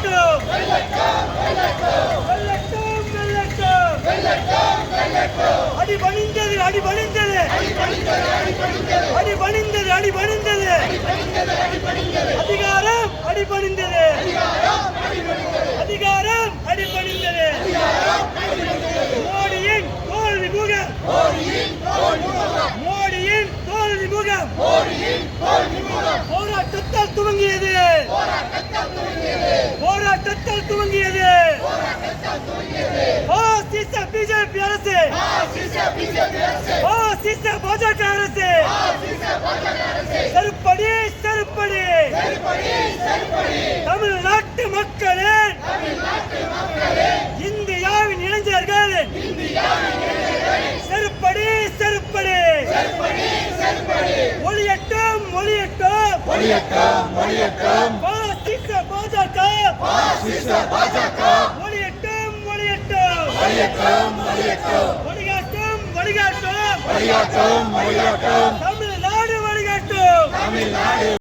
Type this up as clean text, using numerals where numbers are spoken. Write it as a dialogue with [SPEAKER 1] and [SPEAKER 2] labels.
[SPEAKER 1] வெல்லட்டும் அடிபணிந்தது அதிகாரம் அடிபணிந்தது மோடியின் தோல்வி முகம் போராட்டத்தால் துவங்கியது பிஜேபி அரசு பாஜக அரசு செருப்படி தமிழ்நாட்டு மக்களின் இந்தியாவின் இளைஞர்களின் செருப்படி ஒளியட்டும் பாஜக ஒளியட்டும் வழிகாட்டும் தமிழ்நாடு வழிகாட்டும்